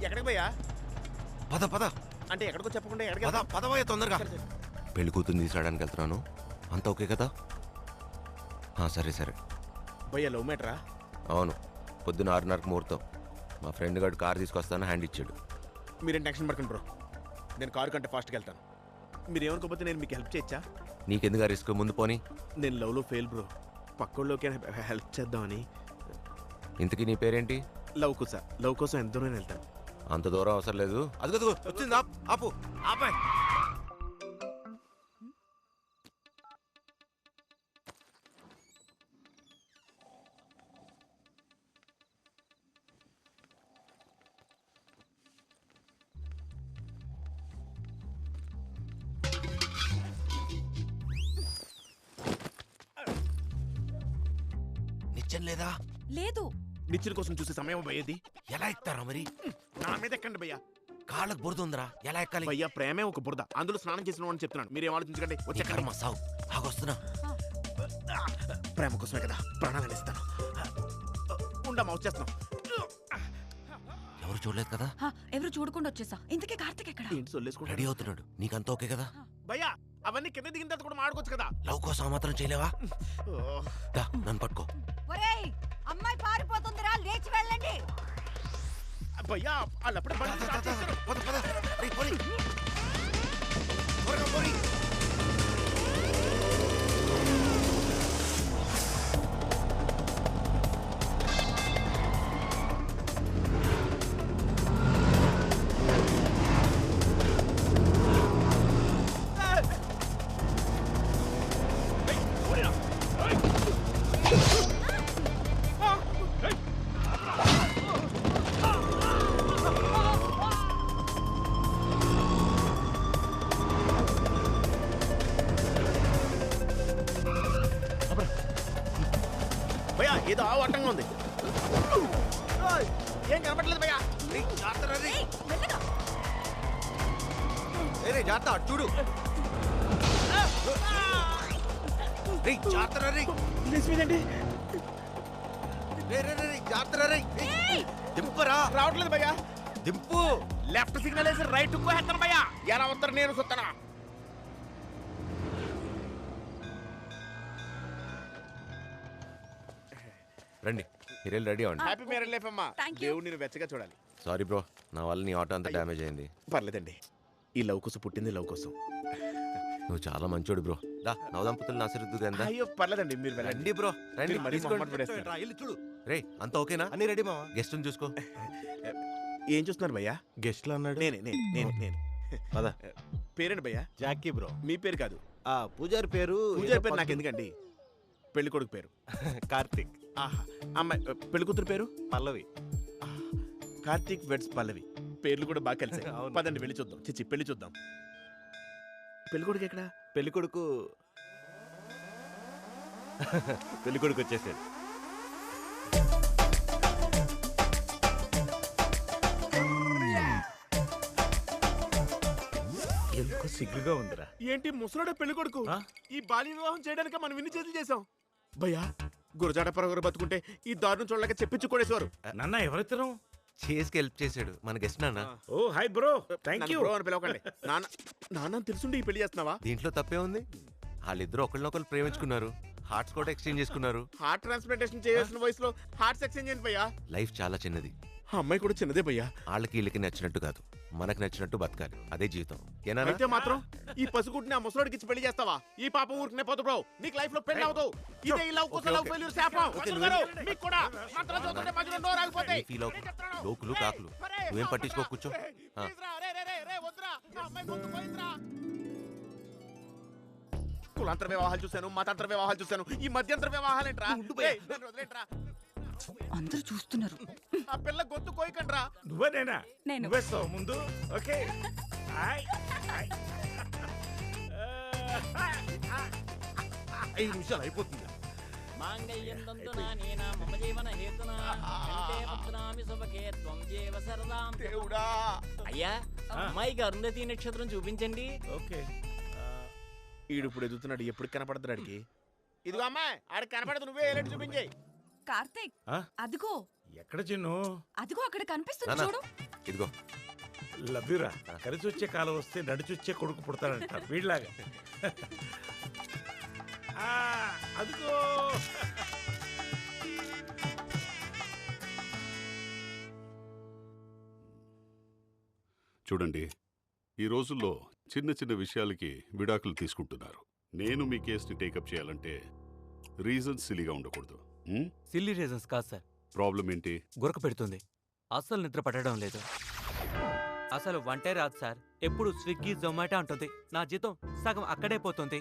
ఎక్కడికి భయ్యా? పద పద అంటే ఎక్కడికో చెప్పకుండా ఎక్కడికి పద పదవయ్య తొందరగా. పెళ్లి కూతుర్ని తీసుకురావడానికి వెళ్తున్నాను. అంతా ఓకే కదా? సరే సరే. భయ్యా లవ్ మ్యాటరా? అవును, పొద్దున్న 6:30కి ముహూర్తం. మా ఫ్రెండ్ గారు కార్ తీసుకొస్తాను హ్యాండ్ ఇచ్చాడు. మీరేం టెన్షన్ పడకండి బ్రో, నేను కారు కంటే ఫాస్ట్గా వెళ్తాను. మీరు ఏమనుకోకపోతే నేను మీకు హెల్ప్ చేయొచ్చా? నీకెందుకు రిస్క్, ముందు పోనీ. నేను లవ్లో ఫెయిల్ బ్రో, పక్కోళ్ళకి హెల్ప్ చేద్దామని. ఇంతకీ నీ పేరేంటి? లవ్ కోసం ఎంత దూరం వెళ్తాను. అంత దూరం అవసరం లేదు. అదిగో వచ్చింది, ఆపు ఆపాయ్. నిత్యం లేదా? లేదు. నిచ్చిన కోసం చూసే సమయం భయ్యది. ఎలా ఎక్కుతారా మరి? నా మీద ఎక్కండి భయ్యా. కాళ్ళకు బురద ఉందిరా, ఎలా ఎక్కాలి? భయ్యా ప్రేమే ఒక బురద, అందులో స్నానం చేసిన అని చెప్తున్నాను. మీరేం ఆలోచించకండి. వచ్చే సావు ఆగొస్తున్నా. ప్రేమ కోసమే కదా ప్రాణాలను ఇస్తాను. ఉండమ్మా వచ్చేస్తున్నాం. ఎవరు చూడలేదు కదా? ఎవరు చూడకుండా వచ్చేసా. ఇంతకీ కార్తిక్ ఎక్కడ? ఏంటి సొల్లేసుకుంటా రెడీ అవుతున్నాడు. నీకంతా ఓకే కదా? భయ్యా అవన్నీ కింద దిగిన తర్వాత కూడా మాడుకోవచ్చు కదా. లవ్ కోసం మాత్రం చేయలేవా? నన్ను పట్టుకో. ఒరేయ్, అమ్మాయి పారిపోతుందిరా, లేచి వెళ్ళండి. భయ్యా వాళ్ళు అప్పుడే బండి స్టార్ట్ చేశారు. భయ్యా ఏదో ఆటంగా ఉంది. ఏం కనపట్లేదు భయ్యా. జాగ్రత్త, చూడు. దింపరా. రావట్లేదు భయ్యా. దింపు. లెఫ్ట్ సిగ్నల్ వేసి రైట్ వేస్తాను భయ్యా. ఎలా వస్తారు నేను చూస్తానా. రండి, మీరు రెడీ అవ్వండి. హ్యాపీ మ్యారేజ్ లైఫ్ అమ్మా. దేవుడు నేను వెచ్చగా చూడాలి. సారీ బ్రో, నా వల్ల నీ ఆటో అంతా డ్యామేజ్ అయింది. పర్లేదండి, ఈ లవ్ కోసం పుట్టింది లవ్ కోసం. నువ్వు చాలా మంచోడు బ్రో. నవదంపతులు ఆశీర్వదిద్దు కదా. అయ్యో పర్లేదండి, మీరు వెళ్ళండి. రండి బ్రో, రండి. మరీ మొహమాట పడేస్తున్నారు. చూడు రే, అంతా ఓకేనా? అన్ని రెడీ మావా. గెస్ట్ చూసుకో. ఏం చూస్తున్నారు భయ్యా? గెస్ట్లు అన్నాడు. నేను పద. పేరేంటి భయ్యా? Jackie bro. మీ పేరు కాదు, పూజారి పేరు. పూజారి పేరు నాకు ఎందుకండి. పెళ్లి కొడుకు పేరు కార్తిక్. ఆహా. అమ్మాయి పెళ్లి కూతురు పేరు పల్లవి. కార్తీక్ వెడ్స్ పల్లవి. పేర్లు కూడా బాగా కలిసి. అవును. పదండి వెళ్ళి చూద్దాం. చిచ్చి పెళ్లి చూద్దాం. పెళ్లి కొడుకు ఎక్కడ? పెళ్లి కొడుకు పెళ్లి కొడుకు వచ్చేసాడు. ఎందుకో సిగ్గుగా ఉందిరా. ఏంటి ముసలోడ పెళ్లి కొడుకు? ఈ బాల్య వివాహం చేయడానికి మనం ఇన్ని చేతులు చేసాం భయ్యా. గురజాడ పరగరు బతుకుంటే ఈ దారుణం చూడలేక చెప్పించు కొడేసేవారు. నాన్న ఎవరిద్దరం చేసి హెల్ప్ చేశాడు మన గెస్ట్ నాన్న. Oh hi bro, thank you. Bro అని పిలవకండి. నాన్న తెలుసుండి ఈ పెళ్లి చేస్తున్నావా? దీంట్లో తప్పే ఉంది. వాళ్ళిద్దరు ఒకరినొకరు ప్రేమించుకున్నారు, హార్ట్స్ కూడా ఎక్స్చేంజ్ చేసుకున్నారు. హార్ట్ ట్రాన్స్ప్లాంటేషన్ చేయాల్సిన వయసులో హార్ట్స్ ఎక్స్చేంజ్ ఏంటి భయ్యా? లైఫ్ చాలా చిన్నది. ఆ అమ్మాయి కూడా చిన్నదే భయ్యా. వాళ్ళకి వీళ్ళకి నచ్చినట్టు కాదు, మనకు నచ్చినట్టు బతకాలి. అదే జీవితం. అయితే మాత్రం ఈ పసుగుడ్ని ఆ ముసలోడికి ఇచ్చి పెళ్లి చేస్తావా? ఈ పాపం ఊరికనే పోదు బ్రో. నీకు లైఫ్ లో పెళ్లి అవుతావు. ఇదే ఈ లవ్ కోసం లవ్ ఫెయిల్యూర్ శాపం. మీకు కూడా మాత్రం చదువుతుంటే మధ్యలో నోరు ఆగిపోతాయి. ఫీల్ అవుకు, లోకులు కాకులు నువ్వేం పట్టించుకో, కూర్చో. కులాంతర వివాహాలు చూశాను, మతాంతర వివాహాలు చూశాను. ఈ మధ్యంతర వివాహాలేంట్రా? అందరూ చూస్తున్నారు. ఆ పిల్ల గొంతు కోయకండ్రా. నువ్వేనేనా? నేను. నువ్వేస్తావు ముందు. ఓకే. 5 నిమిషాలు అయిపోతుంది. దేవుడా. అయ్యా, అమ్మాయికి అరుంధతి నక్షత్రం చూపించండి. ఓకే. ఈడు ఇప్పుడు ఎదుగుతున్నాడు, ఎప్పుడు కనపడతాడు ఆడికి? ఇదిగో అమ్మాయి, ఆడికి కనపడదు, నువ్వే ఏలేటి చూపించేయి. కార్తిక్, అదిగో ఎక్కడ చిన్ను? అదిగో అక్కడ కనిపిస్తుంది చూడు. ఇదిగో లవ్యురా కలిసి వచ్చే కాలం వస్తే నడిచొచ్చే కొడుకు పుడతాడంటారు వీళ్ళలాగా. ఆ, అదిగో చూడండి, ఈ రోజుల్లో చిన్న చిన్న విషయాలకి విడాకులు తీసుకుంటున్నారు. నేను మీ కేసుని టేకప్ చేయాలంటే రీజన్ సిలిగా ఉండకూడదు. సిల్లీ రీజన్స్ కాదు సార్. ప్రాబ్లం ఏంటి? గురక పెడుతుంది, అస్సలు నిద్ర పట్టడం లేదు, అసలు వంటే రాదు సార్. ఎప్పుడు స్విగ్గీ జొమాటో అంటుంది, నా జీతం సగం అక్కడే పోతుంది.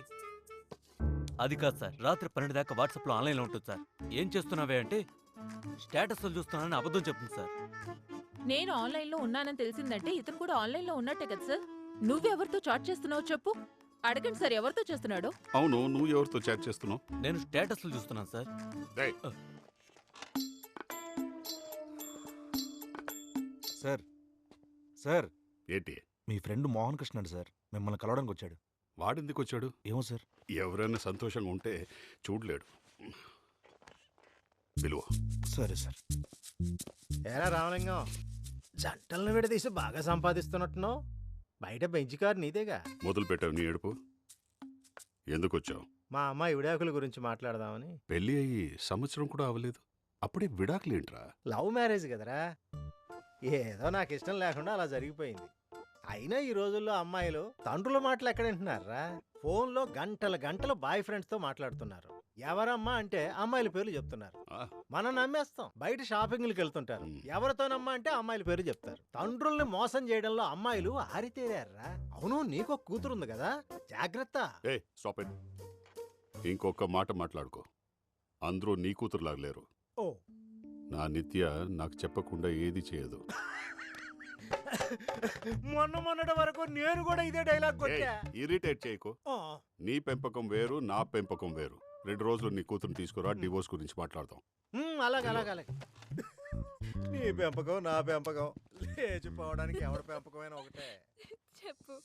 అది కాదు సార్, రాత్రి 12 దాకా వాట్సాప్లో ఆన్లైన్లో ఉంటుంది సార్. ఏం చేస్తున్నావే అంటే స్టేటస్లు చూస్తున్నానని అబద్ధం చెప్తుంది సార్. నేను ఆన్లైన్లో ఉన్నానని తెలిసిందంటే ఇతను కూడా ఆన్లైన్లో ఉన్నట్టే కదా సార్. నువ్వెవరితో చాట్ చేస్తున్నావు చెప్పు, అడగండి సార్ ఎవరితో చేస్తున్నాడు. అవును, నువ్వు ఎవరితో చాట్ చేస్తున్నావు? నేను స్టేటస్లు చూస్తున్నాను సార్. సార్ సార్ ఏంటి? మీ ఫ్రెండ్ మోహన్ కృష్ణ అండి సార్, మిమ్మల్ని కలవడానికి వచ్చాడు. వాడెందుకు వచ్చాడు? ఏమో సార్. ఎవరైనా సంతోషంగా ఉంటే చూడలేడు. పిలువ. సరే సార్. ఏరా రామలింగం, జంటలను విడదీసి బాగా సంపాదిస్తున్నట్టున్నావు. బయట బెంచ్ కారు నీదేగా. మొదలు పెట్టావు నీ ఏడుపు. ఎందుకు వచ్చావు? మా అమ్మాయి విడాకుల గురించి మాట్లాడదామని. పెళ్లి అయ్యి సంవత్సరం కూడా అవ్వలేదు, అప్పుడే విడాకులేంట్రా? లవ్ మ్యారేజ్ కదరా, ఏదో నాకు ఇష్టం లేకుండా అలా జరిగిపోయింది. అయినా ఈ రోజుల్లో అమ్మాయిలు తండ్రుల మాటలు ఎక్కడ వింటున్నారా? ఫోన్లో గంటల గంటలు బాయ్ ఫ్రెండ్స్తో మాట్లాడుతున్నారు. ఎవరమ్మా అంటే అమ్మాయిల పేర్లు చెప్తున్నారు. మనం నమ్మేస్తాం. బయట షాపింగ్లకు వెళ్తుంటారు, ఎవరితోనమ్మా అంటే అమ్మాయిల పేరు చెప్తారు. తండ్రుల్ని మోసం చేయడంలో అమ్మాయిలు ఆరితేరారా. అవును, నీకో కూతురుంది కదా, జాగ్రత్త. Stop it. ఇంకొక మాట మాట్లాడుకో. అందరూ నీ కూతురులాగలేరు. ఓ, నా నిత్య నాకు చెప్పకుండా ఏది చేయదు. మొన్నటి వరకు నేను కూడా ఇదే డైలాగ్ కొట్టా. ఇరిటేట్ చేయకు. నీ పెంపకం వేరు, నా పెంపకం వేరు. 2 రోజులు నీ కూతురు తీసుకురా, డివోర్స్ గురించి మాట్లాడదాం. అలాగే అలాగే అలాగే. నీ పెంపకం నా పెంపకం, లేచిపోవడానికి ఎవరి పెంపకమైనా ఒకటే. చెప్పు.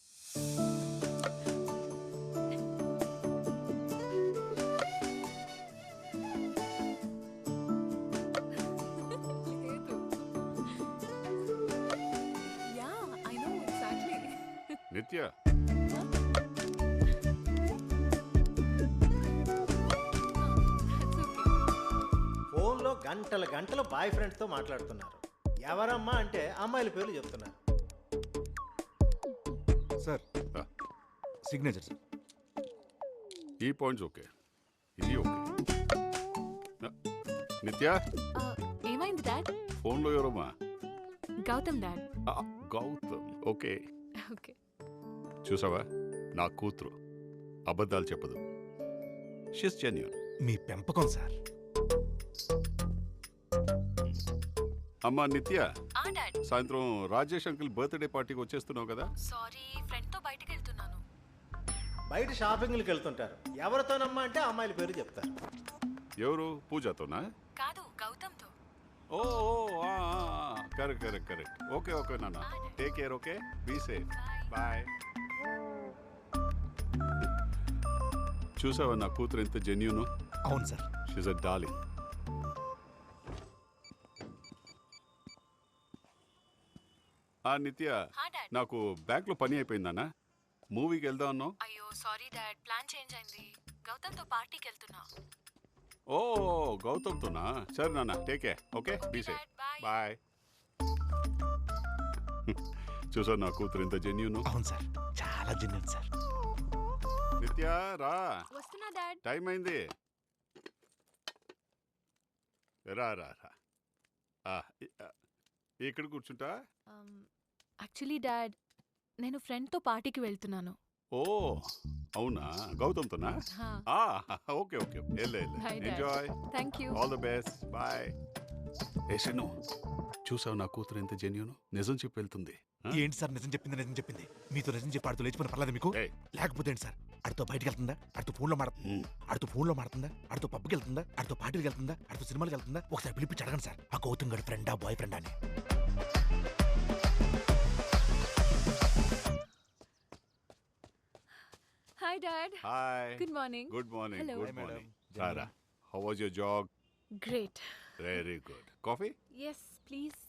నిత్య, ఫోన్లో గంటల గంటలు బాయ్ ఫ్రెండ్స్తో మాట్లాడుతున్నారు. ఎవరమ్మా అంటే అమ్మాయిల పేర్లు చెప్తున్నారు. Sir signature sir. ఈ పాయింట్స్ ఓకే, ఇది ఓకే. నిత్య, ఏమైంది డాడ్? ఫోన్లో ఎవరమ్మా? Gautam dad. Gautam. Okay okay. చూసావా, నా కూతురు అబద్ధాలు చెప్పదు. She's genuine. మీ పెంపకం సార్. అమ్మా నిత్య, సాయంత్రం రాజేష్ అంకుల్ బర్త్డే పార్టీకి వచ్చేస్తున్నావు కదా? సారీ, ఫ్రెండ్ తో బయటికి వెళ్తున్నాను. బయట షాపింగ్లకు వెళ్తుంటారు, ఎవరితోనమ్మా అంటే అమ్మాయిల పేరు చెప్తారు. ఎవరు? పూజతోనా? కాదు, గౌతమ్ తో. Oh correct correct correct. Okay okay నాన్న, take care. Okay, be safe. Bye. చూసావా నా కూతురు ఎంత జెన్యూను? అవును సార్. She's a darling. నిత్య, నాకు బ్యాంక్ లో పని అయిపోయిందన్నా. మూవీకి వెళ్దాం అన్నావు. అయ్యో సారీ డాడ్, ప్లాన్ చేంజ్ అయింది. గౌతమ్ తో పార్టీకి వెళ్తున్నా. ఓ గౌతమ్తోనా? సరే నాన్న, take care. Okay, be safe. Bye. చూసా నా కూతురు ఎంత జెన్యూను? అవును సార్, చాలా జెన్యూన్ సార్. నిత్య రా, వస్తున్నా డాడ్. టైం అయింది. రా రా రా. ఇక్కడ కూర్చుంటా. యాక్చువల్లీ డాడ్, నేను ఫ్రెండ్ తో పార్టీకి వెళ్తున్నాను. ఓ అవునా? గౌతమ్తోనా? Okay okay, enjoy. Thank you. All the best. Bye. Shanu, చూసావు నా కూతురు ఎంత జెన్యూను? నిజం చెప్పి వెళ్తుంది. ఏంటి సార్ నిజం చెప్పింది? నిజం చెప్పింది. మీతో నిజం చెప్పి ఆడుతూ లేచిపోయిన పర్లేదు మీకు? లేకపోతే ఏంటి సార్, ఆడితో బయటకు వెళ్తుందా, ఆడితో ఫోన్లో మాడుతుందా, ఆడితో పబ్కి వెళ్తుందా, ఆడితో పార్టీకి వెళ్తుందా, ఆడితో సినిమాకి వెళ్తుందా? ఒకసారి పిలిపించి అడగండి సార్, ఆ గౌతమ్ గడి ఫ్రెండా బాయ్ ఫ్రెండా అని. Hi dad. Hi. Good morning. Good morning. Hello. Good morning. Sarah, how was your jog? Great. Very good. Coffee? Yes, please.